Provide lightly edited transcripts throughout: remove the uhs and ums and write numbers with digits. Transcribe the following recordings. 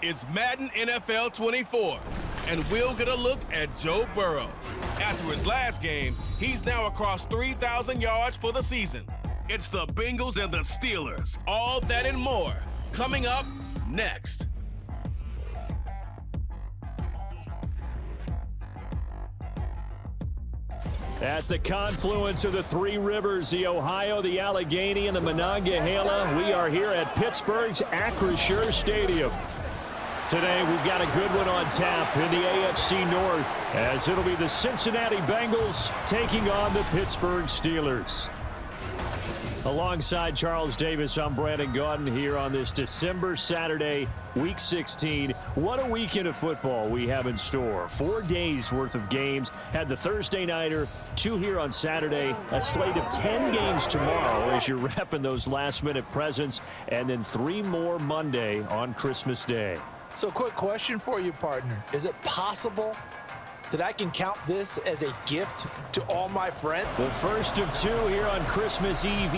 It's Madden NFL 24, and we'll get a look at Joe Burrow. After his last game, he's now across 3,000 yards for the season. It's the Bengals and the Steelers. All that and more coming up next. At the confluence of the three rivers, the Ohio, the Allegheny, and the Monongahela, we are here at Pittsburgh's Acrisure Stadium. Today, we've got a good one on tap in the AFC North, as it'll be the Cincinnati Bengals taking on the Pittsburgh Steelers. Alongside Charles Davis, I'm Brandon Gaudin here on this December Saturday, Week 16. What a weekend of football we have in store. 4 days worth of games. Had the Thursday nighter, 2 here on Saturday, a slate of 10 games tomorrow as you're wrapping those last-minute presents, and then 3 more Monday on Christmas Day. So quick question for you, partner. Is it possible that I can count this as a gift to all my friends? The first of 2 here on Christmas Eve.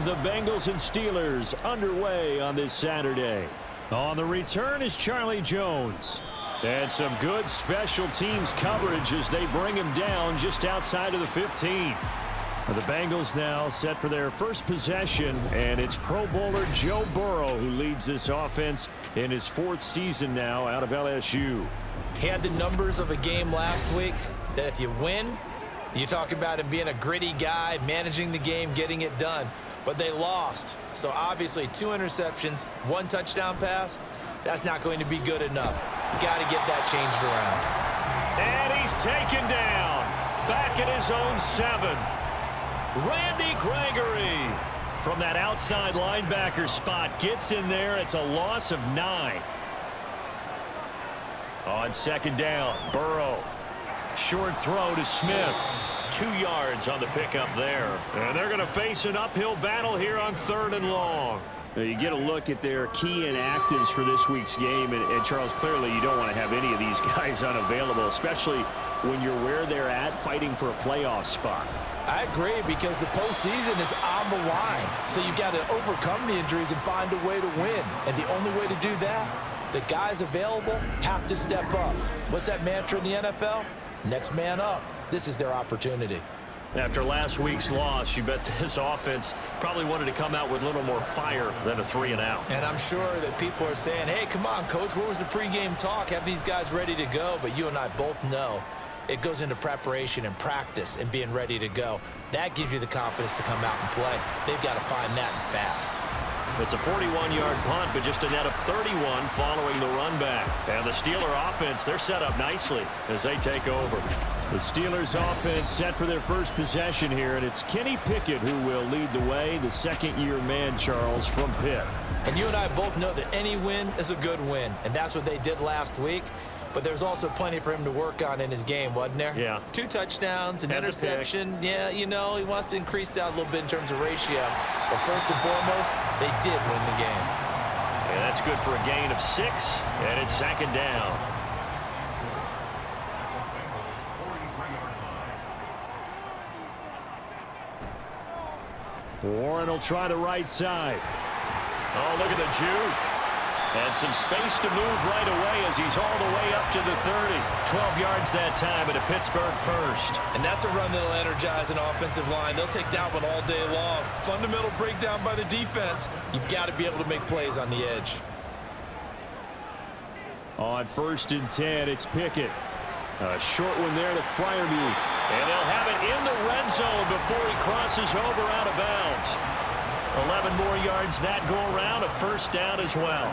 The Bengals and Steelers underway on this Saturday. On the return is Charlie Jones. And some good special teams coverage as they bring him down just outside of the 15. The Bengals now set for their first possession, and it's Pro Bowler Joe Burrow who leads this offense in his 4th season now out of LSU. He had the numbers of a game last week that if you win, you talk about him being a gritty guy, managing the game, getting it done. But they lost. So obviously 2 interceptions, 1 touchdown pass, that's not going to be good enough. You got to get that changed around. And he's taken down. Back at his own 7. Randy Gregory from that outside linebacker spot gets in there. It's a loss of 9. On second down, Burrow. Short throw to Smith. 2 yards on the pickup there. And they're going to face an uphill battle here on 3rd and long. Now you get a look at their key inactives for this week's game. And Charles, clearly you don't want to have any of these guys unavailable, especially when you're where they're at fighting for a playoff spot. I agree, because the postseason is on the line. So you've got to overcome the injuries and find a way to win. And the only way to do that, the guys available have to step up. What's that mantra in the NFL? Next man up. This is their opportunity. After last week's loss, you bet this offense probably wanted to come out with a little more fire than a 3-and-out. And I'm sure that people are saying, hey, come on, Coach, where was the pregame talk? Have these guys ready to go? But you and I both know it goes into preparation and practice and being ready to go. That gives you the confidence to come out and play. They've got to find that fast. It's a 41-yard punt, but just a net of 31 following the run back. And the Steeler offense, they're set up nicely as they take over. The Steelers offense set for their first possession here, and it's Kenny Pickett who will lead the way, the second-year man, Charles, from Pitt. And you and I both know that any win is a good win, and that's what they did last week. But there's also plenty for him to work on in his game, wasn't there? Yeah. 2 touchdowns, an interception. Yeah, you know, he wants to increase that a little bit in terms of ratio. But first and foremost, they did win the game. And that's good for a gain of 6, and it's 2nd down. Warren will try the right side. Oh, look at the juke. And some space to move right away as he's all the way up to the 30. 12 yards that time at a Pittsburgh first. And that's a run that'll energize an offensive line. They'll take that one all day long. Fundamental breakdown by the defense. You've got to be able to make plays on the edge. On 1st and 10, it's Pickett. A short one there to Freiermuth. And they'll have it in the red zone before he crosses over out of bounds. 11 more yards that go around, a 1st down as well.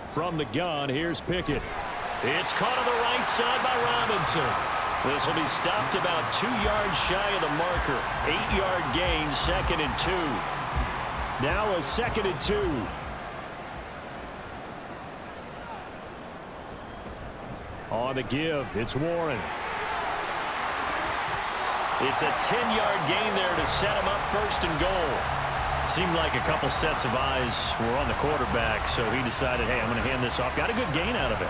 From the gun, here's Pickett. It's caught on the right side by Robinson. This will be stopped about 2 yards shy of the marker. 8-yard gain, 2nd and 2. Now a 2nd and 2. On the give, it's Warren. It's a 10-yard gain there to set him up 1st and goal. Seemed like a couple sets of eyes were on the quarterback, so he decided, hey, I'm going to hand this off. Got a good gain out of it.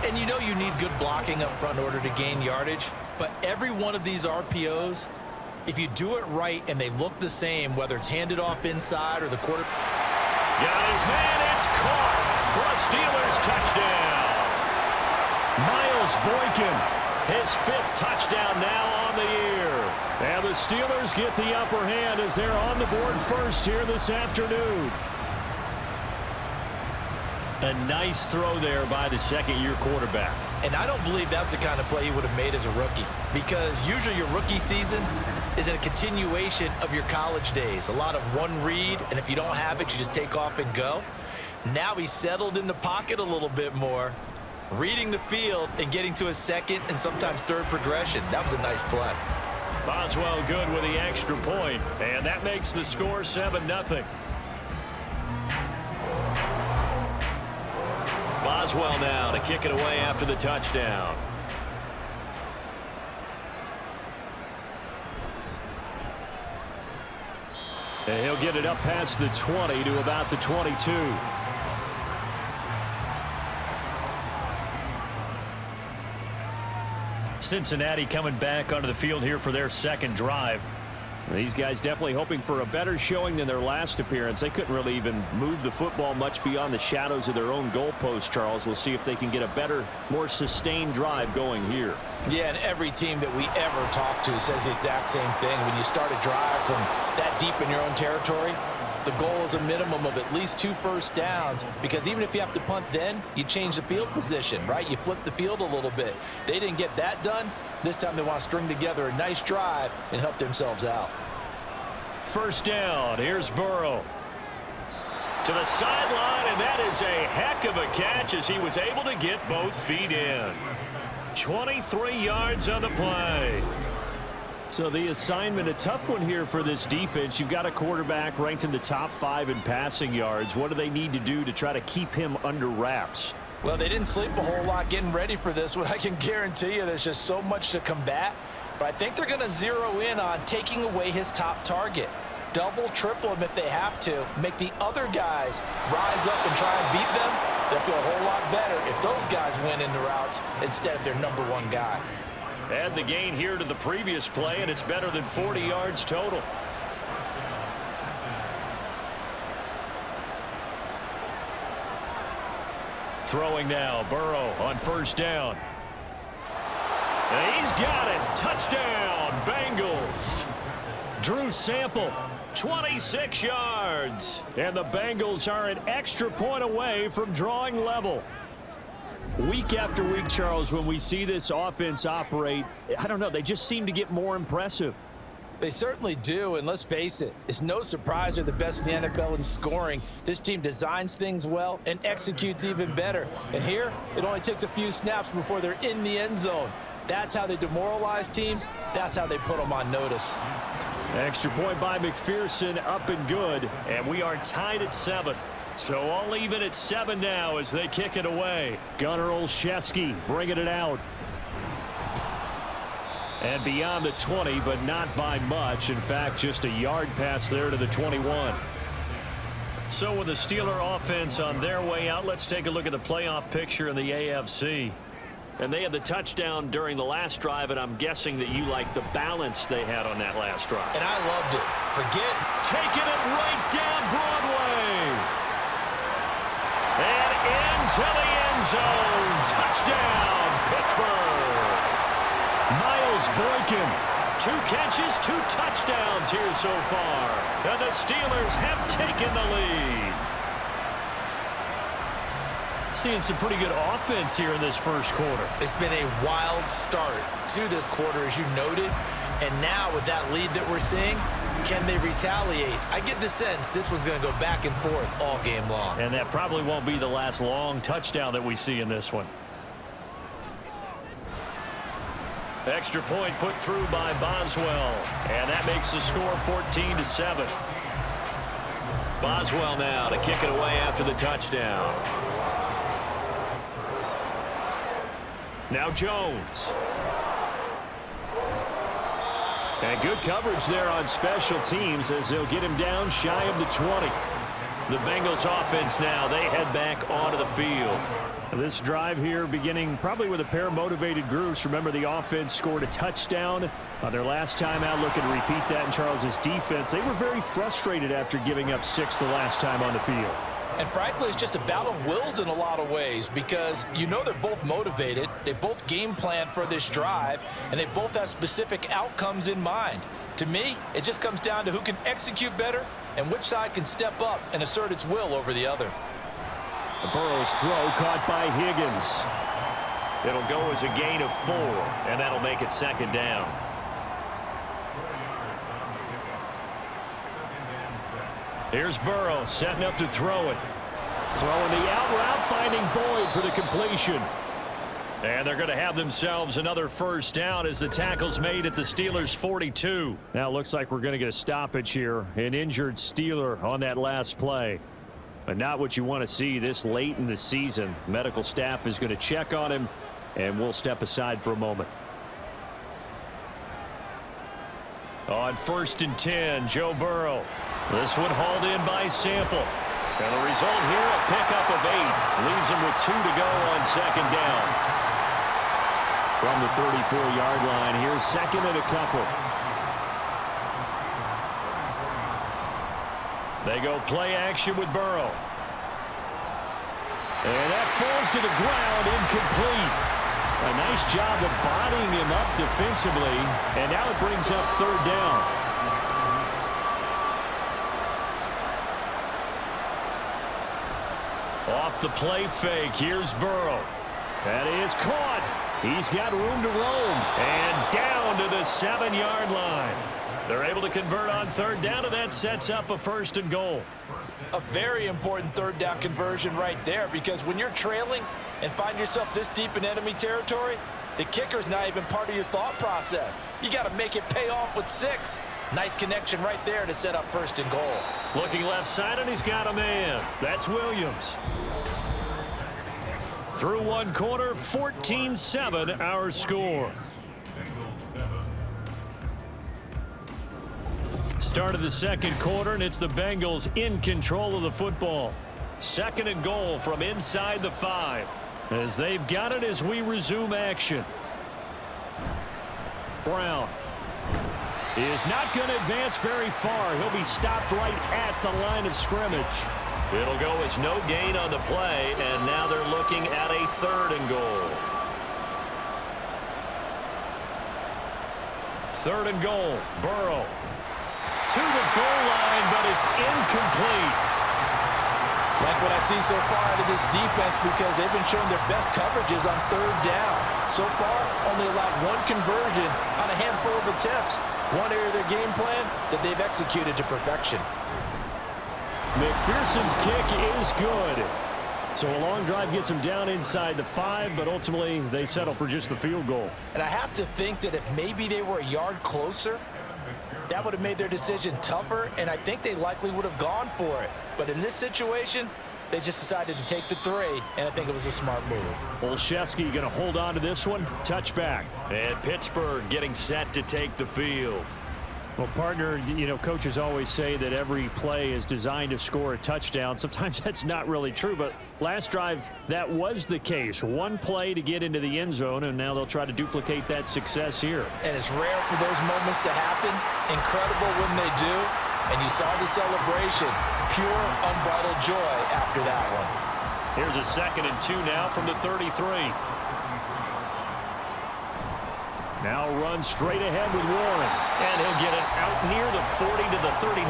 And you know you need good blocking up front in order to gain yardage, but every one of these RPOs If you do it right and they look the same, whether it's handed off inside or the quarter. Got his man. It's caught for a Steelers touchdown. Miles Boykin, his 5th touchdown now on the year. And the Steelers get the upper hand as they're on the board first here this afternoon. A nice throw there by the second-year quarterback. And I don't believe that was the kind of play he would have made as a rookie, because usually your rookie season is a continuation of your college days. A lot of one read, and if you don't have it, you just take off and go. Now he's settled in the pocket a little bit more, reading the field and getting to a second and sometimes third progression. That was a nice play. Boswell good with the extra point, and that makes the score 7-0. Boswell now to kick it away after the touchdown. And he'll get it up past the 20 to about the 22. Cincinnati coming back onto the field here for their second drive. These guys definitely hoping for a better showing than their last appearance. They couldn't really even move the football much beyond the shadows of their own goalpost, Charles. We'll see if they can get a better, more sustained drive going here. Yeah, and every team that we ever talk to says the exact same thing. When you start a drive from that deep in your own territory, the goal is a minimum of at least 2 first downs, because even if you have to punt then, you change the field position, right? You flip the field a little bit. They didn't get that done. This time they want to string together a nice drive and help themselves out. First down. Here's Burrow. To the sideline, and that is a heck of a catch as he was able to get both feet in. 23 yards on the play. So the assignment, a tough one here for this defense. You've got a quarterback ranked in the top 5 in passing yards. What do they need to do to try to keep him under wraps? Well, they didn't sleep a whole lot getting ready for this one. I can guarantee you there's just so much to combat. But I think they're going to zero in on taking away his top target. Double, triple him if they have to. Make the other guys rise up and try and beat them. They'll feel a whole lot better if those guys win in the routes instead of their number 1 guy. Add the gain here to the previous play, and it's better than 40 yards total. Throwing now, Burrow on first down. And he's got it. Touchdown, Bengals. Drew Sample, 26 yards. And the Bengals are an extra point away from drawing level. Week after week, Charles, when we see this offense operate, I don't know, they just seem to get more impressive. They certainly do, and let's face it, it's no surprise they're the best in the NFL in scoring. This team designs things well and executes even better. And here, it only takes a few snaps before they're in the end zone. That's how they demoralize teams. That's how they put them on notice. Extra point by McPherson, up and good, and we are tied at 7. So all even at 7 now as they kick it away. Gunnar Olszewski bringing it out. And beyond the 20, but not by much. In fact, just a yard pass there to the 21. So with the Steeler offense on their way out, let's take a look at the playoff picture in the AFC. And they had the touchdown during the last drive, and I'm guessing that you like the balance they had on that last drive. And I loved it. Forget taking it right down Broadway. And into the end zone. Touchdown, Pittsburgh. Miles Boykin, 2 catches, 2 touchdowns here so far. And the Steelers have taken the lead. Seeing some pretty good offense here in this first quarter. It's been a wild start to this quarter, as you noted. And now with that lead that we're seeing, can they retaliate? I get the sense this one's going to go back and forth all game long. And that probably won't be the last long touchdown that we see in this one. Extra point put through by Boswell. And that makes the score 14-7. Boswell now to kick it away after the touchdown. Now Jones. And good coverage there on special teams as they'll get him down shy of the 20. The Bengals offense now, they head back onto the field. This drive here beginning probably with a pair of motivated groups. Remember, the offense scored a touchdown on their last time out, looking to repeat that in Charles's defense. They were very frustrated after giving up 6 the last time on the field. And frankly, it's just a battle of wills in a lot of ways because you know they're both motivated. They both game plan for this drive, and they both have specific outcomes in mind. To me, it just comes down to who can execute better and which side can step up and assert its will over the other. Burrow's throw caught by Higgins. It'll go as a gain of 4, and that'll make it second down. Here's Burrow setting up to throw it. Throwing the out route, finding Boyd for the completion. And they're going to have themselves another first down as the tackle's made at the Steelers' 42. Now it looks like we're going to get a stoppage here. An injured Steeler on that last play. But not what you want to see this late in the season. Medical staff is going to check on him, and we'll step aside for a moment. On 1st and 10, Joe Burrow. This one hauled in by Sample. And the result here, a pickup of 8. Leaves him with 2 to go on second down. From the 34-yard line, here's second and a couple. They go play action with Burrow. And that falls to the ground, incomplete. A nice job of bodying him up defensively. And now it brings up 3rd down. Off the play fake, here's Burrow. That is caught. He's got room to roam. And down to the 7-yard line. They're able to convert on 3rd down, and that sets up a 1st and goal. A very important 3rd down conversion right there, because when you're trailing and find yourself this deep in enemy territory, the kicker's not even part of your thought process. You got to make it pay off with 6. Nice connection right there to set up 1st and goal. Looking left side, and he's got a man. That's Williams. Through one quarter, 14-7 our score. Start of the second quarter, and it's the Bengals in control of the football. 2nd and goal from inside the 5. As they've got it as we resume action. Brown is not going to advance very far. He'll be stopped right at the line of scrimmage. It'll go as no gain on the play, and now they're looking at a 3rd and goal. 3rd and goal, Burrow. To the goal line, but it's incomplete. Like what I see so far out of this defense, because they've been showing their best coverages on 3rd down. So far, only allowed 1 conversion on a handful of attempts. One area of their game plan that they've executed to perfection. McPherson's kick is good. So a long drive gets them down inside the 5, but ultimately they settle for just the field goal. And I have to think that if maybe they were a yard closer, that would have made their decision tougher, and I think they likely would have gone for it. But in this situation, they just decided to take the 3, and I think it was a smart move. Olszewski going to hold on to this one. Touchback. And Pittsburgh getting set to take the field. Well, partner, you know, coaches always say that every play is designed to score a touchdown. Sometimes that's not really true, but last drive, that was the case. 1 play to get into the end zone, and now they'll try to duplicate that success here. And it's rare for those moments to happen. Incredible when they do. And you saw the celebration. Pure, unbridled joy after that one. Here's a 2nd and 2 now from the 33. Now run straight ahead with Warren. And he'll get it out near the 40 to the 39.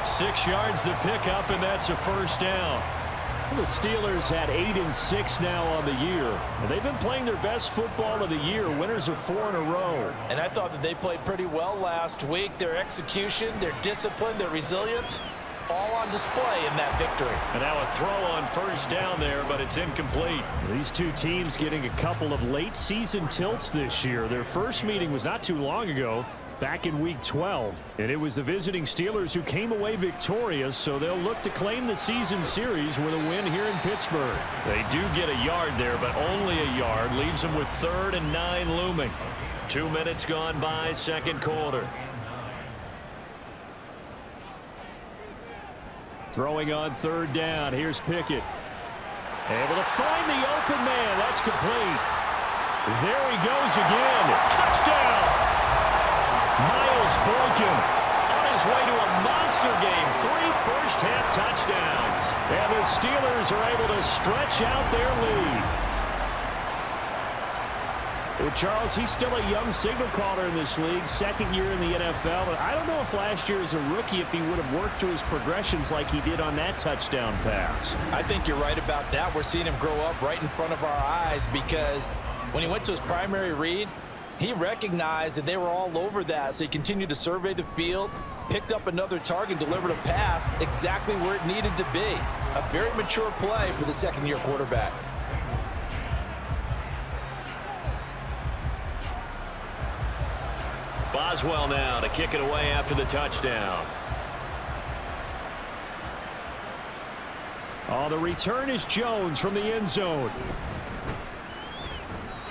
6 yards the pickup, and that's a 1st down. The Steelers had 8-6 now on the year. And they've been playing their best football of the year. Winners of 4 in a row. And I thought that they played pretty well last week. Their execution, their discipline, their resilience, all on display in that victory. And now a throw on 1st down there, but it's incomplete. These two teams getting a couple of late season tilts this year. Their first meeting was not too long ago, back in week 12. And it was the visiting Steelers who came away victorious, so they'll look to claim the season series with a win here in Pittsburgh. They do get a yard there, but only a yard. Leaves them with 3rd and 9 looming. 2 minutes gone by, second quarter. Throwing on third down. Here's Pickett. Able to find the open man. That's complete. There he goes again. Touchdown! Miles Boykin on his way to a monster game. 3 first-half touchdowns. And the Steelers are able to stretch out their lead. Well, Charles, he's still a young signal caller in this league, second year in the NFL. But I don't know if last year as a rookie, if he would have worked through his progressions like he did on that touchdown pass. I think you're right about that. We're seeing him grow up right in front of our eyes because when he went to his primary read, he recognized that they were all over that. So he continued to survey the field, picked up another target, delivered a pass exactly where it needed to be. A very mature play for the second-year quarterback. Boswell now to kick it away after the touchdown. The return is Jones from the end zone.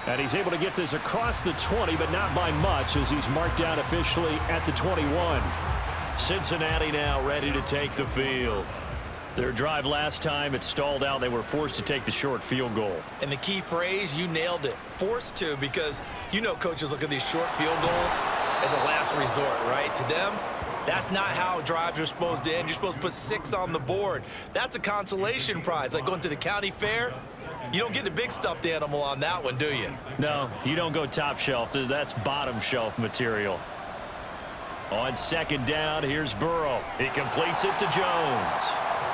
And he's able to get this across the 20, but not by much as he's marked down officially at the 21. Cincinnati now ready to take the field. Their drive last time, it stalled out. They were forced to take the short field goal. And the key phrase, you nailed it. Forced to, because you know coaches look at these short field goals as a last resort, right? To them, that's not how drives are supposed to end. You're supposed to put 6 on the board. That's a consolation prize. Like going to the county fair, you don't get the big stuffed animal on that one, do you? No, you don't go top shelf. That's bottom shelf material. On second down, here's Burrow. He completes it to Jones.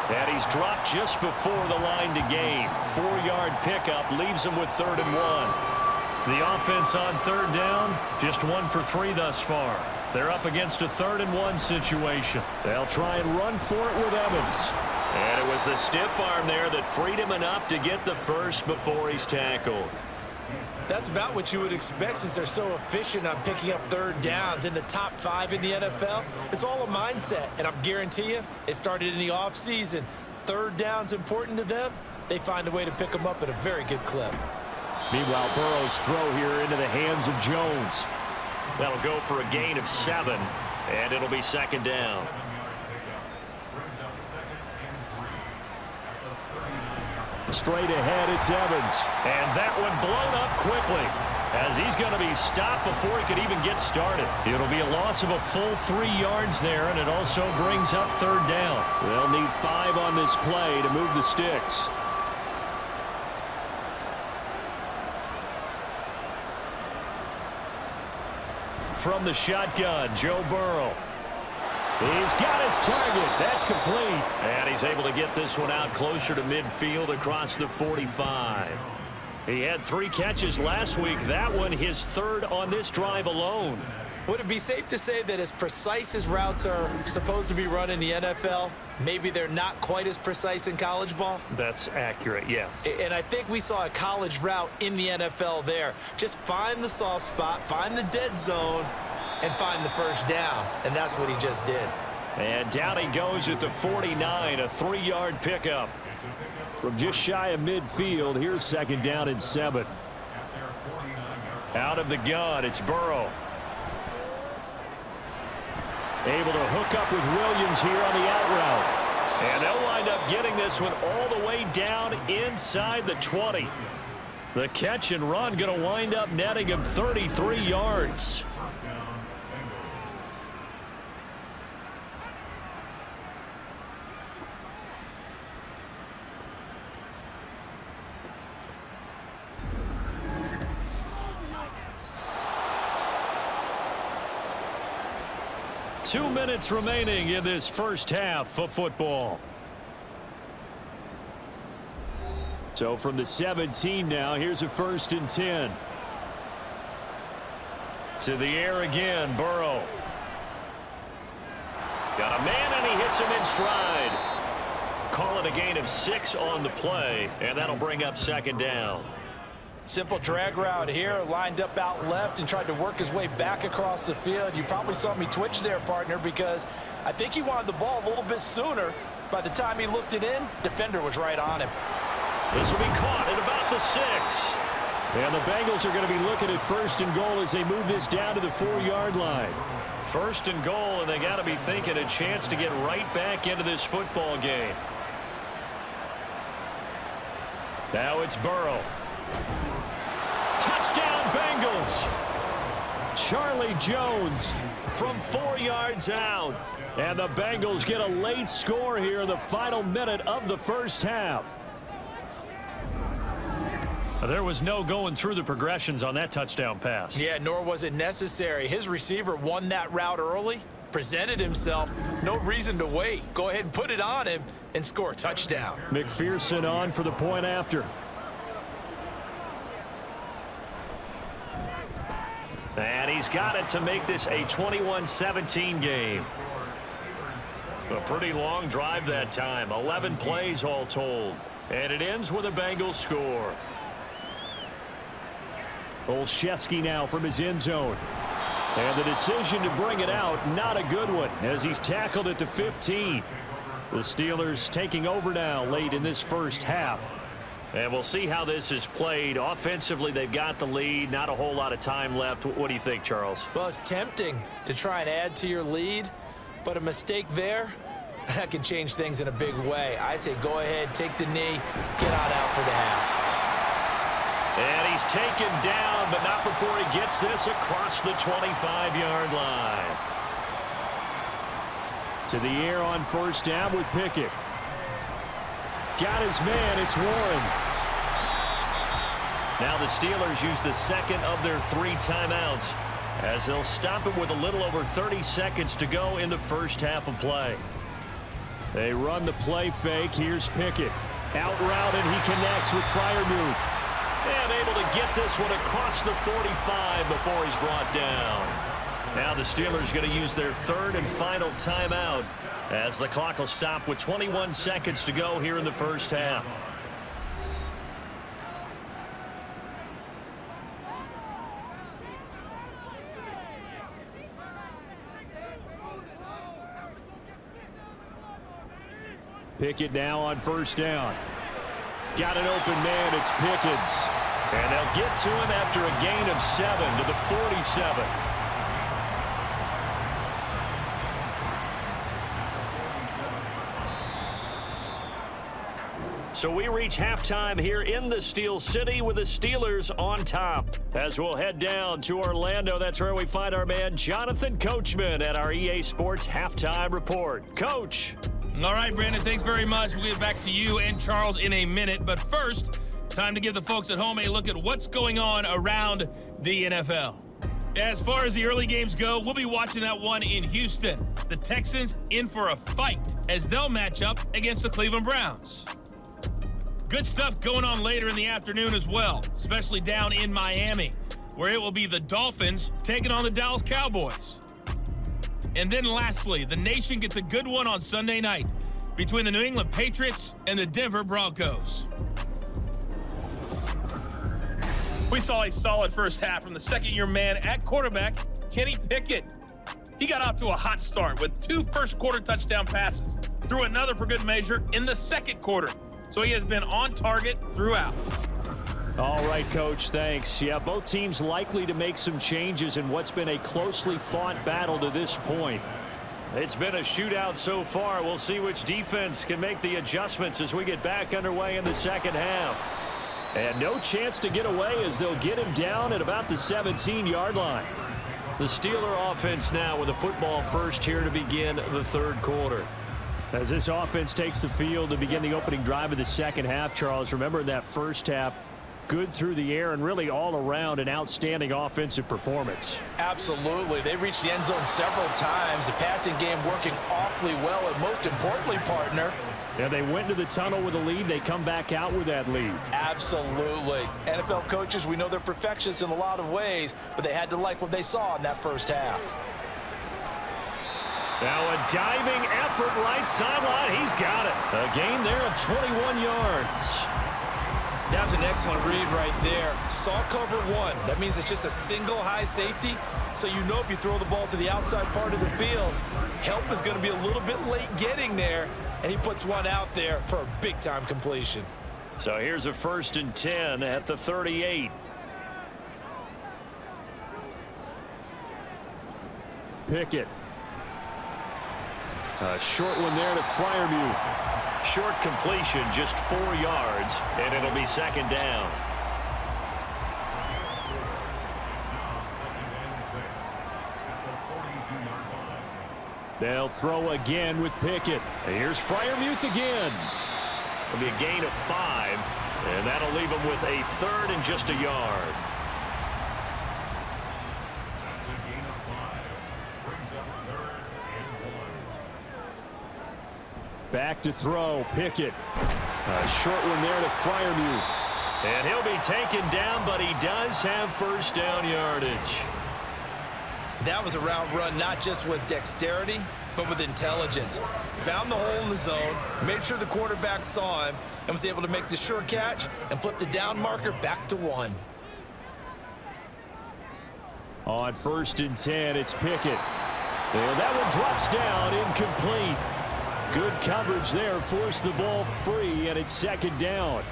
And he's dropped just before the line to gain. 4-yard pickup leaves him with 3rd and 1. The offense on third down, just 1 for 3 thus far. They're up against a 3rd and 1 situation. They'll try and run for it with Evans. And it was the stiff arm there that freed him enough to get the first before he's tackled. That's about what you would expect since they're so efficient on picking up 3rd downs in the top 5 in the NFL. It's all a mindset, and I'm guarantee you it started in the offseason. 3rd down's important to them. They find a way to pick them up at a very good clip. Meanwhile, Burrow's throw here into the hands of Jones. That'll go for a gain of 7, and it'll be 2nd down. Straight ahead, it's Evans. And that one blown up quickly as he's going to be stopped before he could even get started. It'll be a loss of a full 3 yards there, and it also brings up 3rd down. They'll need 5 on this play to move the sticks. From the shotgun, Joe Burrow. He's got his target. That's complete. And he's able to get this one out closer to midfield across the 45. He had 3 catches last week. That one his 3rd on this drive alone. Would it be safe to say that as precise as routes are supposed to be run in the NFL, maybe they're not quite as precise in college ball? That's accurate, yeah. And I think we saw a college route in the NFL there. Just find the soft spot, find the dead zone, and find the 1st down. And that's what he just did. And down he goes at the 49, a 3-yard pickup. From just shy of midfield, here's 2nd down and 7. Out of the gun, it's Burrow. Able to hook up with Williams here on the out route. And they'll wind up getting this one all the way down inside the 20. The catch and run going to wind up netting him 33 yards. Two minutes remaining in this first half of football. So from the 17 now, here's a 1st and 10. To the air again, Burrow. Got a man, and he hits him in stride. Call it a gain of 6 on the play, and that'll bring up 2nd down. Simple drag route here, lined up out left and tried to work his way back across the field. You probably saw me twitch there, partner, because I think he wanted the ball a little bit sooner. By the time he looked it in, defender was right on him. This will be caught at about the 6. And the Bengals are going to be looking at 1st and goal as they move this down to the 4-yard line. 1st and goal, and they got to be thinking a chance to get right back into this football game. Now it's Burrow. Touchdown, Bengals! Charlie Jones from 4 yards out. And the Bengals get a late score here in the final minute of the first half. There was no going through the progressions on that touchdown pass. Yeah, nor was it necessary. His receiver won that route early, presented himself. No reason to wait. Go ahead and put it on him and score a touchdown. McPherson on for the point after. And he's got it to make this a 21-17 game. A pretty long drive that time. 11 plays all told. And it ends with a Bengals score. Olszewski now from his end zone. And the decision to bring it out, not a good one, as he's tackled at the 15. The Steelers taking over now late in this first half. And we'll see how this is played. Offensively, they've got the lead. Not a whole lot of time left. What do you think, Charles? Well, it's tempting to try and add to your lead, but a mistake there, that can change things in a big way. I say go ahead, take the knee, get on out for the half. And he's taken down, but not before he gets this across the 25-yard line. To the air on 1st down with Pickett. Got his man, it's Warren. Now the Steelers use the second of their 3 timeouts as they'll stop it with a little over 30 seconds to go in the first half of play. They run the play fake. Here's Pickett. Out route, and he connects with Freiermuth. And able to get this one across the 45 before he's brought down. Now the Steelers going to use their 3rd and final timeout as the clock will stop with 21 seconds to go here in the first half. Pickett now on 1st down. Got an open man, it's Pickens. And they'll get to him after a gain of 7 to the 47. So we reach halftime here in the Steel City with the Steelers on top. As we'll head down to Orlando, that's where we find our man Jonathan Coachman at our EA Sports Halftime Report. Coach. All right, Brandon, thanks very much. We'll get back to you and Charles in a minute. But first, time to give the folks at home a look at what's going on around the NFL. As far as the early games go, we'll be watching that one in Houston. The Texans in for a fight as they'll match up against the Cleveland Browns. Good stuff going on later in the afternoon as well, especially down in Miami, where it will be the Dolphins taking on the Dallas Cowboys. And then lastly, the nation gets a good one on Sunday night between the New England Patriots and the Denver Broncos. We saw a solid first half from the second-year man at quarterback, Kenny Pickett. He got off to a hot start with 2 first-quarter touchdown passes, threw another for good measure in the second quarter. So he has been on target throughout. All right, Coach, thanks. Yeah, both teams likely to make some changes in what's been a closely fought battle to this point. It's been a shootout so far. We'll see which defense can make the adjustments as we get back underway in the second half. And no chance to get away as they'll get him down at about the 17-yard line. The Steeler offense now with a football first here to begin the third quarter. As this offense takes the field to begin the opening drive of the second half, Charles, remember in that first half, good through the air and really all around an outstanding offensive performance. Absolutely. They reached the end zone several times. The passing game working awfully well, and most importantly, partner, yeah, they went to the tunnel with a lead. They come back out with that lead. Absolutely. NFL coaches, we know they're perfectionists in a lot of ways, but they had to like what they saw in that first half. Now a diving effort right sideline. He's got it. A gain there of 21 yards. That was an excellent read right there. Saw cover 1. That means it's just a single high safety. So you know if you throw the ball to the outside part of the field, help is going to be a little bit late getting there. And he puts one out there for a big-time completion. So here's a 1st and 10 at the 38. Pickett. A short one there to Freiermuth. Short completion, just 4 yards, and it'll be second down. They'll throw again with Pickett. Here's Freiermuth again. It'll be a gain of 5, and that'll leave them with a third and just a yard. Back to throw, Pickett. A short one there to Freiermuth. And he'll be taken down, but he does have first down yardage. That was a route run not just with dexterity, but with intelligence. Found the hole in the zone, made sure the quarterback saw him, and was able to make the sure catch and flip the down marker back to 1. On 1st and 10, it's Pickett. And that one drops down, incomplete. Good coverage there, forced the ball free, and it's second down.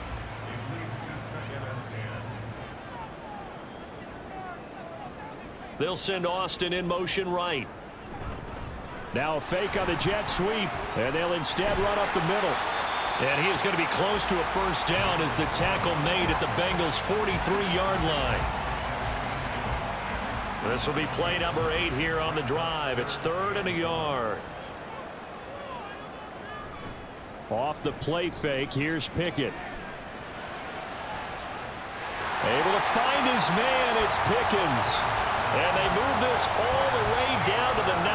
They'll send Austin in motion right. Now a fake on the jet sweep, and they'll instead run up the middle. And he is going to be close to a first down as the tackle made at the Bengals' 43-yard line. This will be play number 8 here on the drive. It's 3rd and a yard. Off the play fake, here's Pickett. Able to find his man, it's Pickens. And they move this all the way down to the 9.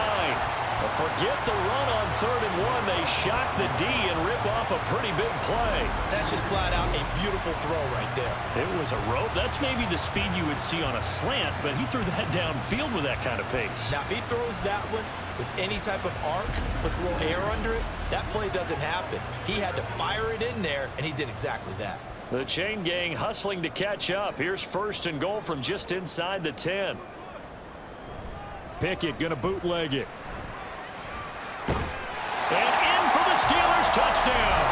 But forget the run on 3rd and 1. They shock the D and rip off a pretty big play. That's just flat out a beautiful throw right there. It was a rope. That's maybe the speed you would see on a slant, but he threw that downfield with that kind of pace. Now, if he throws that one with any type of arc, puts a little air under it, that play doesn't happen. He had to fire it in there, and he did exactly that. The chain gang hustling to catch up. Here's 1st and goal from just inside the 10. Pickett going to bootleg it. And in for the Steelers, touchdown.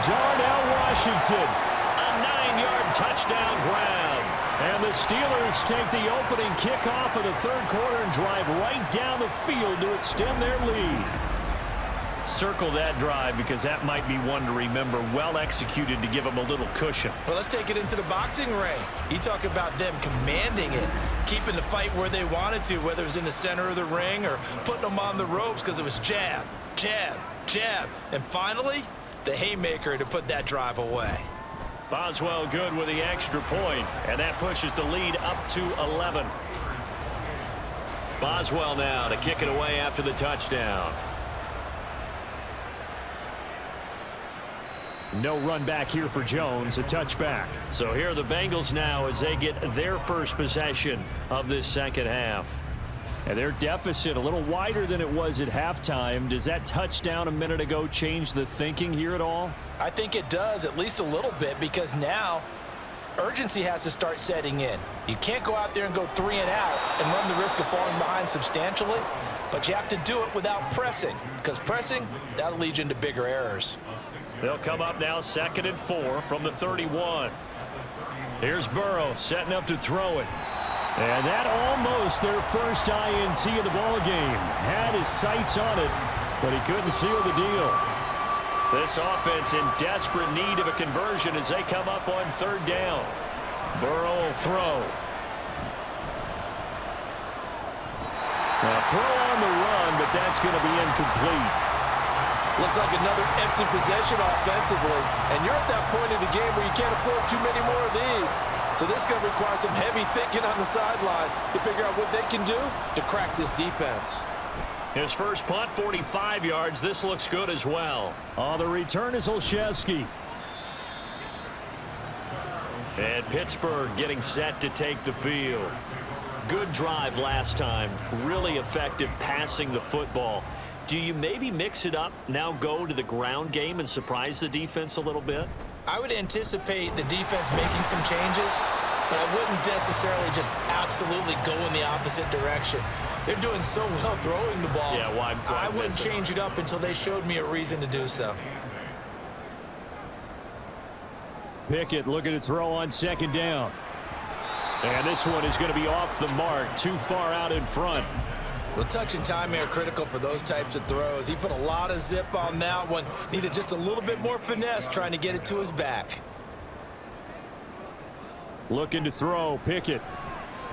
Darnell Washington. A 9-yard touchdown grab. And the Steelers take the opening kickoff of the 3rd quarter and drive right down the field to extend their lead. Circle that drive because that might be one to remember. Well executed to give them a little cushion. Well, let's take it into the boxing ring. You talk about them commanding it, keeping the fight where they wanted to, whether it was in the center of the ring or putting them on the ropes because it was jab, jab, jab. And finally, the haymaker to put that drive away. Boswell good with the extra point, and that pushes the lead up to 11. Boswell now to kick it away after the touchdown. No run back here for Jones, a touchback. So here are the Bengals now as they get their first possession of this second half. And their deficit a little wider than it was at halftime. Does that touchdown a minute ago change the thinking here at all? I think it does, at least a little bit, because now urgency has to start setting in. You can't go out there and go 3 and out and run the risk of falling behind substantially, but you have to do it without pressing, because pressing, that'll lead you into bigger errors. They'll come up now 2nd and 4 from the 31. Here's Burrow setting up to throw it. And that almost their first INT of the ball game. Had his sights on it, but he couldn't seal the deal. This offense in desperate need of a conversion as they come up on 3rd down. Burrow will throw. Now throw on the run, but that's going to be incomplete. Looks like another empty possession offensively. And you're at that point in the game where you can't afford too many more of these. So this is going to require some heavy thinking on the sideline to figure out what they can do to crack this defense. His first punt, 45 yards. This looks good as well. On the return is Olszewski. And Pittsburgh getting set to take the field. Good drive last time. Really effective passing the football. Do you maybe mix it up, now go to the ground game and surprise the defense a little bit? I would anticipate the defense making some changes, but I wouldn't necessarily just absolutely go in the opposite direction. They're doing so well throwing the ball. Yeah, why I wouldn't change it up until they showed me a reason to do so. Pickett looking to throw on 2nd down. And this one is going to be off the mark, too far out in front. Well, touch and timing are critical for those types of throws. He put a lot of zip on that one. Needed just a little bit more finesse trying to get it to his back. Looking to throw, Pickett.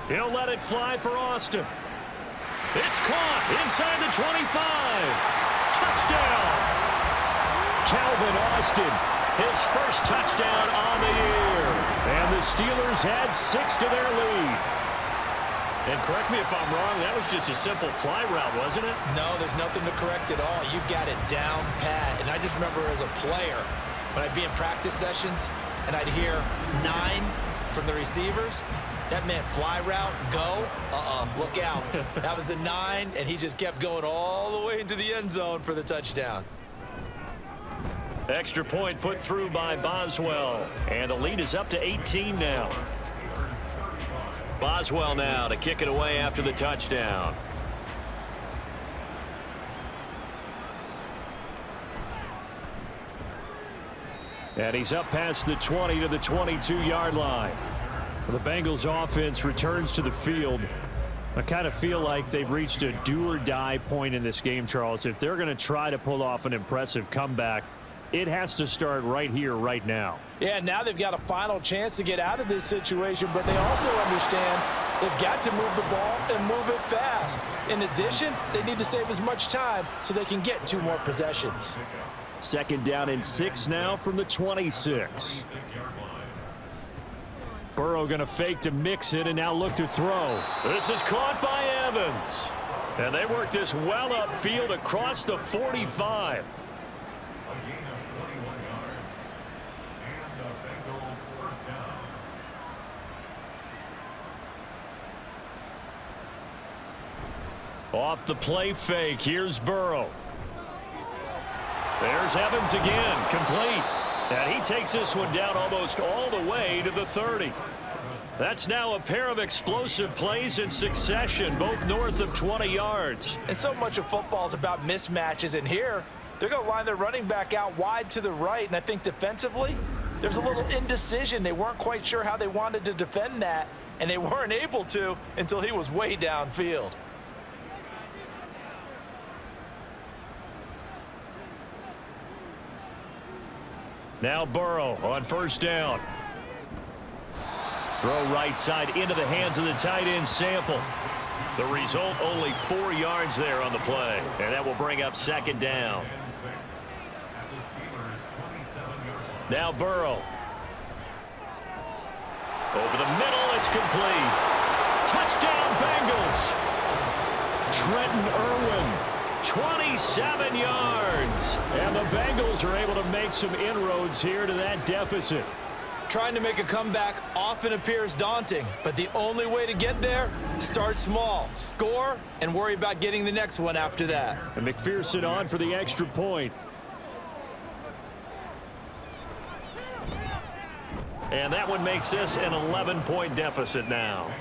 He'll let it fly for Austin. It's caught inside the 25. Touchdown. Calvin Austin, his first touchdown on the year. And the Steelers had 6 to their lead. And correct me if I'm wrong, that was just a simple fly route, wasn't it? No, there's nothing to correct at all. You've got it down pat. And I just remember as a player, when I'd be in practice sessions and I'd hear 9 from the receivers, that meant fly route, go, look out. That was the 9, and he just kept going all the way into the end zone for the touchdown. Extra point put through by Boswell. And the lead is up to 18 now. Boswell now to kick it away after the touchdown. And he's up past the 20 to the 22-yard line. The Bengals offense returns to the field. I kind of feel like they've reached a do-or-die point in this game, Charles. If they're going to try to pull off an impressive comeback, it has to start right here, right now. Yeah, now they've got a final chance to get out of this situation, but they also understand they've got to move the ball and move it fast. In addition, they need to save as much time so they can get 2 more possessions. Second down and 6 now from the 26. Burrow going to fake to mix it and now look to throw. This is caught by Evans. And they work this well upfield across the 45. Off the play fake, here's Burrow. There's Evans again, complete. And he takes this one down almost all the way to the 30. That's now a pair of explosive plays in succession, both north of 20 yards. And so much of football is about mismatches, and here they're going to line their running back out wide to the right, and I think defensively there's a little indecision. They weren't quite sure how they wanted to defend that, and they weren't able to until he was way downfield. Now Burrow on first down. Throw right side into the hands of the tight end Sample. The result, only 4 yards there on the play. And that will bring up second down. Now Burrow. Over the middle, it's complete. Touchdown, Bengals. Trenton Irwin. 27 yards. And the Bengals are able to make some inroads here to that deficit. Trying to make a comeback often appears daunting, but the only way to get there, start small, score, and worry about getting the next one after that. And McPherson on for the extra point. And that one makes this an 11-point deficit now.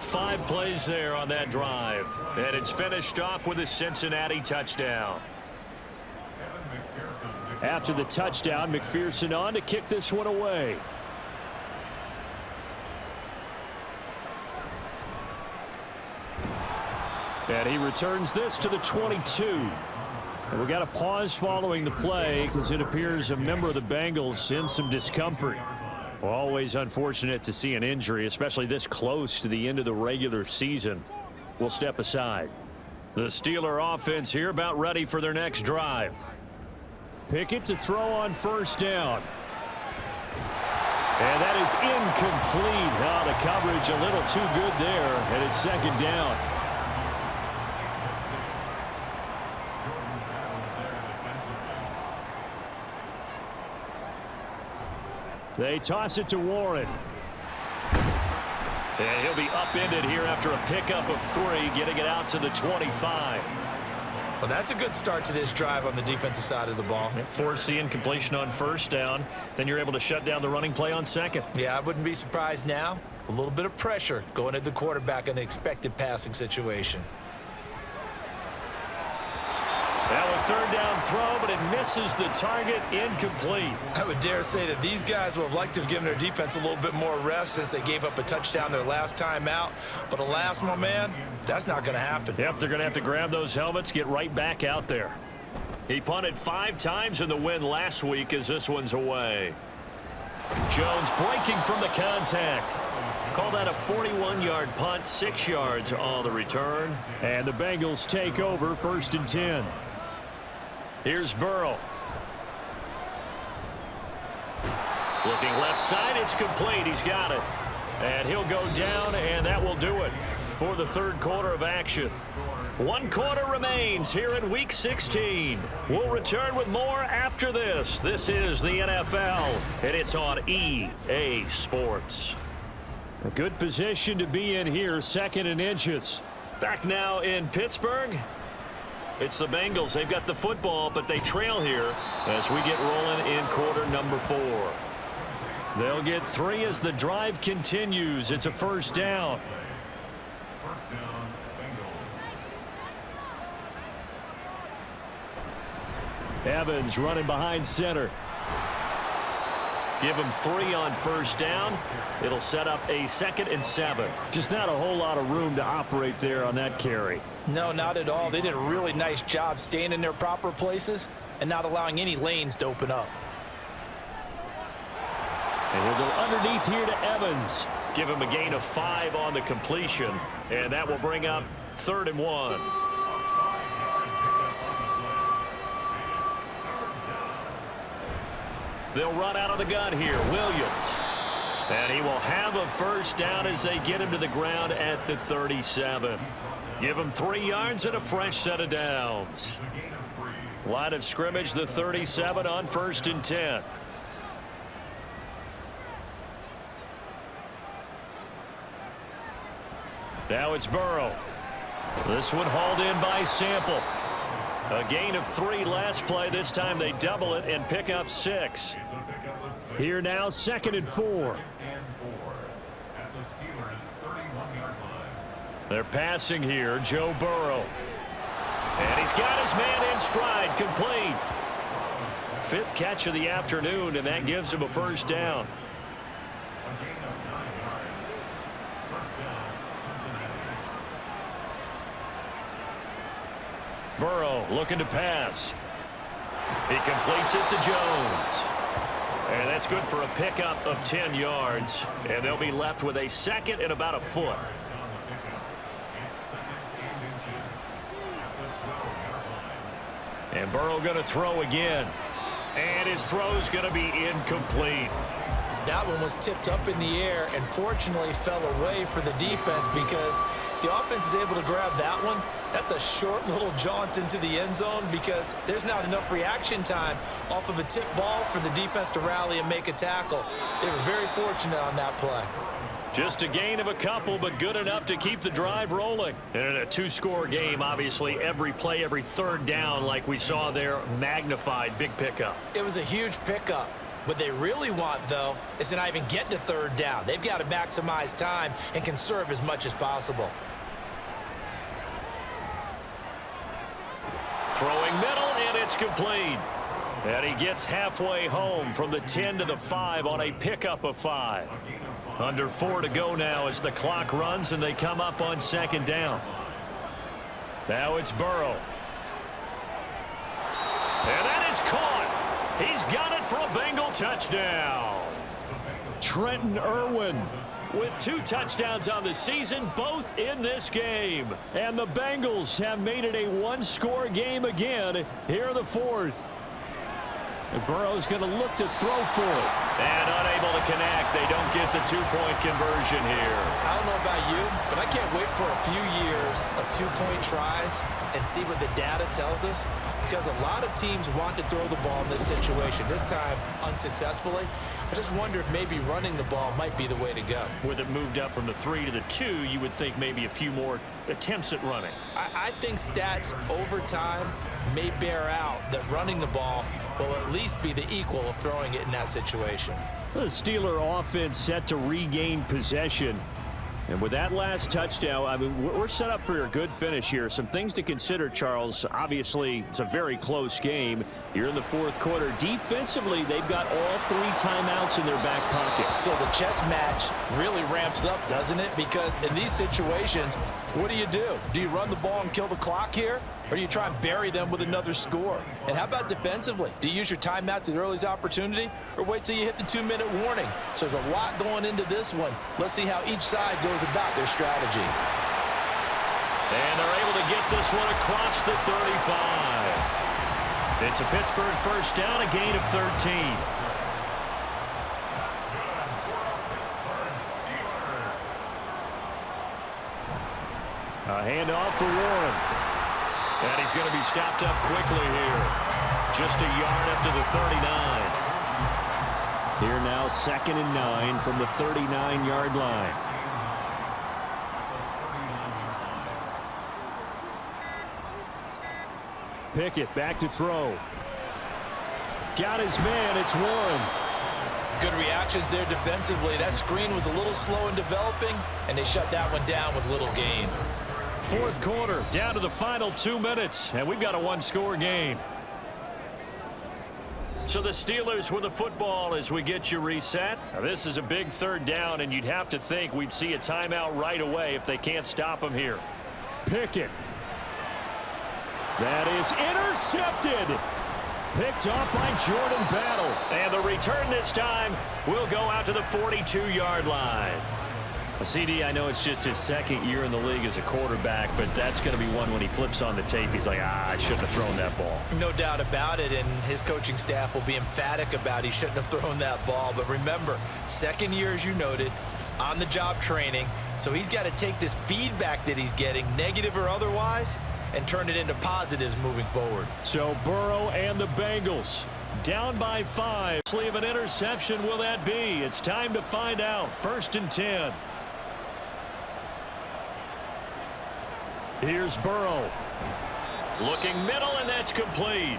5 plays there on that drive. And it's finished off with a Cincinnati touchdown. After the touchdown, McPherson on to kick this one away. And he returns this to the 22. And we got a pause following the play because it appears a member of the Bengals in some discomfort. Always unfortunate to see an injury, especially this close to the end of the regular season. We'll step aside. The Steeler offense here about ready for their next drive. Pickett to throw on first down. And that is incomplete. Oh, the coverage a little too good there, and it's second down. They toss it to Warren. And he'll be upended here after a pickup of 3, getting it out to the 25. Well, that's a good start to this drive on the defensive side of the ball. Forcing incompletion on first down. Then you're able to shut down the running play on second. Yeah, I wouldn't be surprised now. A little bit of pressure going at the quarterback in an expected passing situation. Now with third down throw, but it misses the target, incomplete. I would dare say that these guys would have liked to have given their defense a little bit more rest since they gave up a touchdown their last time out. But alas, my man, that's not going to happen. Yep, they're going to have to grab those helmets, get right back out there. He punted 5 times in the win last week as this one's away. Jones breaking from the contact. Call that a 41-yard punt, 6 yards on the return. And the Bengals take over 1st and 10. Here's Burrow. Looking left side, it's complete. He's got it. And he'll go down, and that will do it for the third quarter of action. 1 quarter remains here in Week 16. We'll return with more after this. This is the NFL, and it's on EA Sports. A good position to be in here, 2nd and inches. Back now in Pittsburgh. It's the Bengals. They've got the football, but they trail here as we get rolling in quarter number 4. They'll get 3 as the drive continues. It's a 1st down. Evans running behind center. Give him 3 on 1st down. It'll set up a 2nd and 7. Just not a whole lot of room to operate there on that carry. No, not at all. They did a really nice job staying in their proper places and not allowing any lanes to open up. And he'll go underneath here to Evans. Give him a gain of 5 on the completion. And that will bring up 3rd and 1. They'll run out of the gun here. Williams. And he will have a 1st down as they get him to the ground at the 37. Give him 3 yards and a fresh set of downs. Line of scrimmage, the 37 on 1st and 10. Now it's Burrow. This one hauled in by Sample. A gain of 3 last play. This time they double it and pick up 6. Here now, 2nd and 4. They're passing here, Joe Burrow. And he's got his man in stride, complete. 5th catch of the afternoon, and that gives him a 1st down. Burrow looking to pass. He completes it to Jones. And that's good for a pickup of 10 yards. And they'll be left with a 2nd and about a foot. And Burrow going to throw again. And his throw's going to be incomplete. That one was tipped up in the air and fortunately fell away for the defense, because if the offense is able to grab that one, that's a short little jaunt into the end zone, because there's not enough reaction time off of a tip ball for the defense to rally and make a tackle. They were very fortunate on that play. Just a gain of a couple, but good enough to keep the drive rolling. And in a 2-score game, obviously, every play, every 3rd down, like we saw there, magnified. Big pickup. It was a huge pickup. What they really want, though, is to not even get to 3rd down. They've got to maximize time and conserve as much as possible. Throwing middle, and it's complete. And he gets halfway home from the 10 to the 5 on a pickup of 5. Under 4 to go now as the clock runs, and they come up on 2nd down. Now it's Burrow. And that is caught. He's got it for a Bengal touchdown. Trenton Irwin with 2 touchdowns on the season, both in this game. And the Bengals have made it a 1-score game again here in the 4th. And Burrow's going to look to throw for it. And unable to connect. They don't get the 2-point conversion here. I don't know about you, but I can't wait for a few years of 2-point tries and see what the data tells us, because a lot of teams want to throw the ball in this situation. This time, unsuccessfully. I just wonder if maybe running the ball might be the way to go. With it moved up from the 3 to the 2, you would think maybe a few more attempts at running. I think stats over time may bear out that running the ball will at least be the equal of throwing it in that situation. The Steeler offense set to regain possession. And with that last touchdown, I mean, we're set up for a good finish here. Some things to consider, Charles. Obviously, it's a very close game. You're in the fourth quarter. Defensively, they've got all 3 timeouts in their back pocket. So the chess match really ramps up, doesn't it? Because in these situations, what do? Do you run the ball and kill the clock here? Or do you try and bury them with another score? And how about defensively? Do you use your timeouts at the earliest opportunity or wait till you hit the 2-minute warning? So there's a lot going into this one. Let's see how each side goes about their strategy. And they're able to get this one across the 35. It's a Pittsburgh first down, a gain of 13. A handoff for Warren. And he's going to be stopped up quickly here. Just a yard up to the 39. Here now, 2nd and 9 from the 39-yard line. Pickett back to throw. Got his man. It's Warren. Good reactions there defensively. That screen was a little slow in developing, and they shut that one down with little gain. Fourth quarter, down to the final 2 minutes, and we've got a 1-score game. So the Steelers with the football as we get you reset. Now, this is a big 3rd down, and you'd have to think we'd see a timeout right away if they can't stop him here. Pickett. That is intercepted. Picked off by Jordan Battle. And the return this time will go out to the 42-yard line. CD, I know it's just his 2nd year in the league as a quarterback, but that's going to be one when he flips on the tape, he's like, I shouldn't have thrown that ball. No doubt about it, and his coaching staff will be emphatic about he shouldn't have thrown that ball. But remember, 2nd year, as you noted, on-the-job training, so he's got to take this feedback that he's getting, negative or otherwise, and turn it into positives moving forward. So Burrow and the Bengals down by 5. Sleeve an interception will that be? It's time to find out. 1st and 10. Here's Burrow. Looking middle, and that's complete.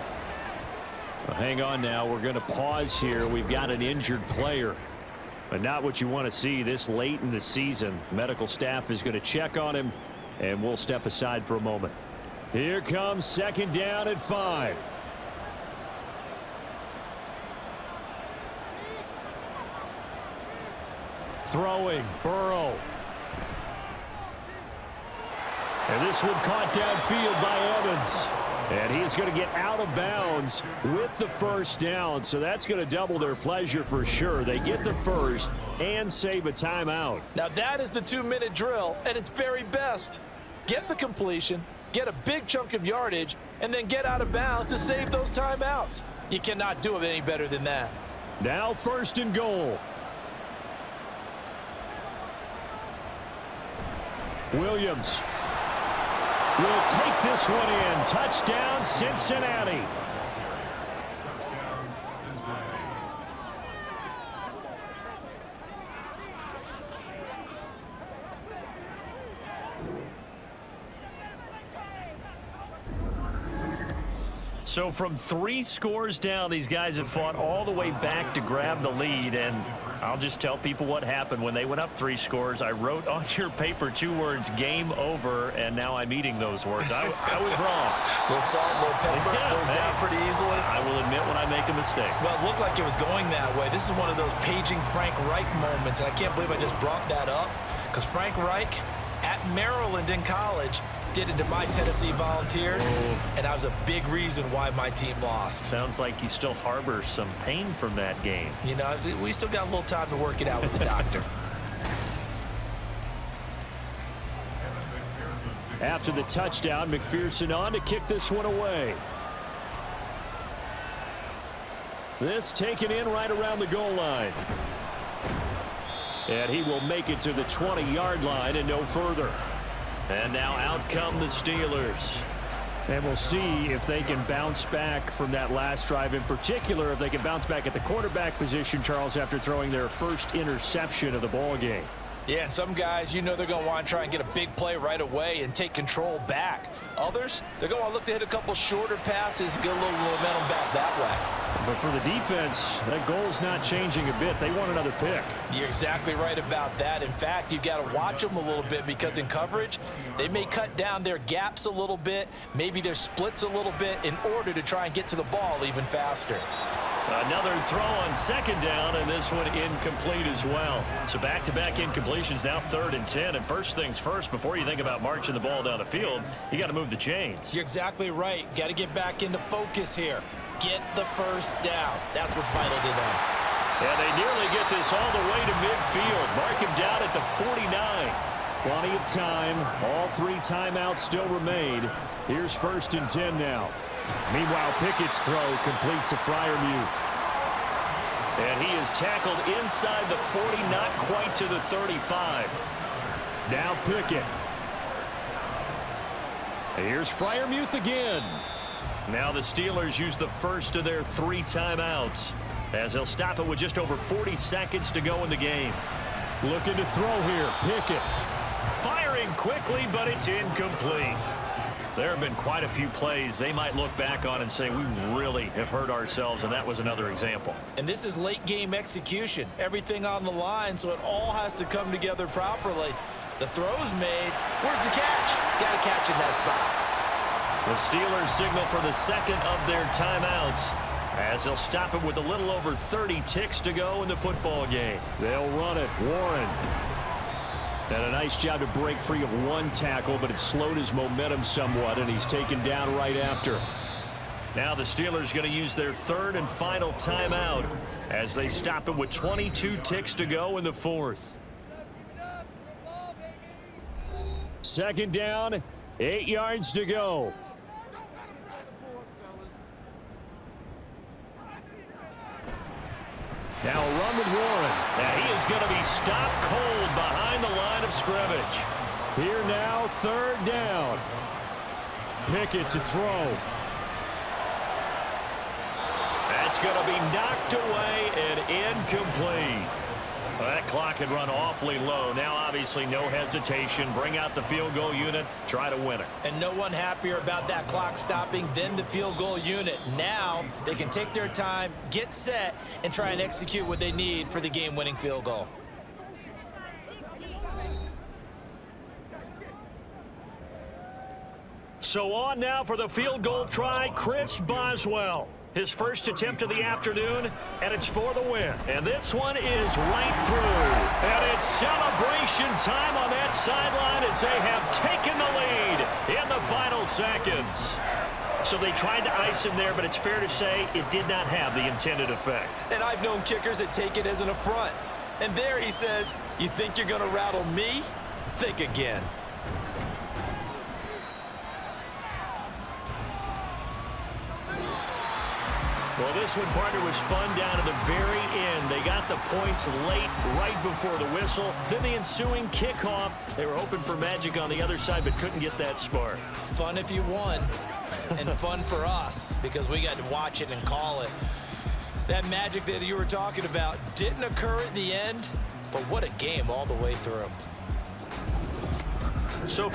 Well, hang on now. We're going to pause here. We've got an injured player. But not what you want to see this late in the season. Medical staff is going to check on him, and we'll step aside for a moment. Here comes 2nd down at 5. Throwing, Burrow. And this one caught downfield by Evans. And he's going to get out of bounds with the 1st down. So that's going to double their pleasure for sure. They get the 1st and save a timeout. Now that is the 2-minute drill at its very best. Get the completion, get a big chunk of yardage, and then get out of bounds to save those timeouts. You cannot do it any better than that. Now 1st and goal. Williams will take this one in. Touchdown, Cincinnati. So from 3 scores down, these guys have fought all the way back to grab the lead. And I'll just tell people what happened when they went up 3 scores. I wrote on your paper 2 words, game over, and now I'm eating those words. I was wrong. A little salt, a little pepper, goes down pretty easily. I will admit when I make a mistake. Well, it looked like it was going that way. This is one of those paging Frank Reich moments, and I can't believe I just brought that up, because Frank Reich at Maryland in college did it to my Tennessee Volunteers, and that was a big reason why my team lost. Sounds like you still harbor some pain from that game. You know, we still got a little time to work it out with the doctor. After the touchdown, McPherson on to kick this one away. This taken in right around the goal line. And he will make it to the 20-yard line and no further. And now out come the Steelers. And we'll see if they can bounce back from that last drive, in particular if they can bounce back at the quarterback position, Charles, after throwing their first interception of the ball game. Yeah, and some guys, you know they're going to want to try and get a big play right away and take control back. Others, they're going to look to hit a couple shorter passes and get a little momentum back that way. But for the defense, that goal's not changing a bit. They want another pick. You're exactly right about that. In fact, you've got to watch them a little bit because in coverage, they may cut down their gaps a little bit, maybe their splits a little bit in order to try and get to the ball even faster. Another throw on second down, and this one incomplete as well. So back-to-back incompletions, now 3rd and 10. And first things first, before you think about marching the ball down the field, you got to move the chains. You're exactly right. Got to get back into focus here. Get the first down. That's what's vital to them. Yeah, they nearly get this all the way to midfield. Mark him down at the 49. Plenty of time. All 3 timeouts still remain. Here's 1st and 10 now. Meanwhile, Pickett's throw complete to Freiermuth. And he is tackled inside the 40, not quite to the 35. Now Pickett. Here's Freiermuth again. Now the Steelers use the first of their 3 timeouts, as they'll stop it with just over 40 seconds to go in the game. Looking to throw here, Pickett. Firing quickly, but it's incomplete. There have been quite a few plays they might look back on and say, we really have hurt ourselves, and that was another example. And this is late game execution. Everything on the line, so it all has to come together properly. The throw's made. Where's the catch? Got to catch in that spot. The Steelers signal for the second of their timeouts, as they'll stop it with a little over 30 ticks to go in the football game. They'll run it. Warren. And a nice job to break free of 1 tackle, but it slowed his momentum somewhat, and he's taken down right after. Now the Steelers going to use their 3rd and final timeout as they stop it with 22 ticks to go in the 4th. 2nd down, 8 yards to go. Now a run with Warren. Now he is going to be stopped cold behind the line of scrimmage. Here now, 3rd down. Pickett to throw. That's going to be knocked away and incomplete. Well, that clock had run awfully low. Now, obviously, no hesitation. Bring out the field goal unit. Try to win it. And no one happier about that clock stopping than the field goal unit. Now they can take their time, get set, and try and execute what they need for the game-winning field goal. So on now for the field goal try, Chris Boswell. His first attempt of the afternoon, and it's for the win. And this one is right through. And it's celebration time on that sideline as they have taken the lead in the final seconds. So they tried to ice him there, but it's fair to say it did not have the intended effect. And I've known kickers that take it as an affront. And there he says, you think you're going to rattle me? Think again. Well, this one, partner, was fun down to the very end. They got the points late, right before the whistle. Then the ensuing kickoff. They were hoping for magic on the other side, but couldn't get that spark. Fun if you won, and fun for us, because we got to watch it and call it. That magic that you were talking about didn't occur at the end, but what a game all the way through. So for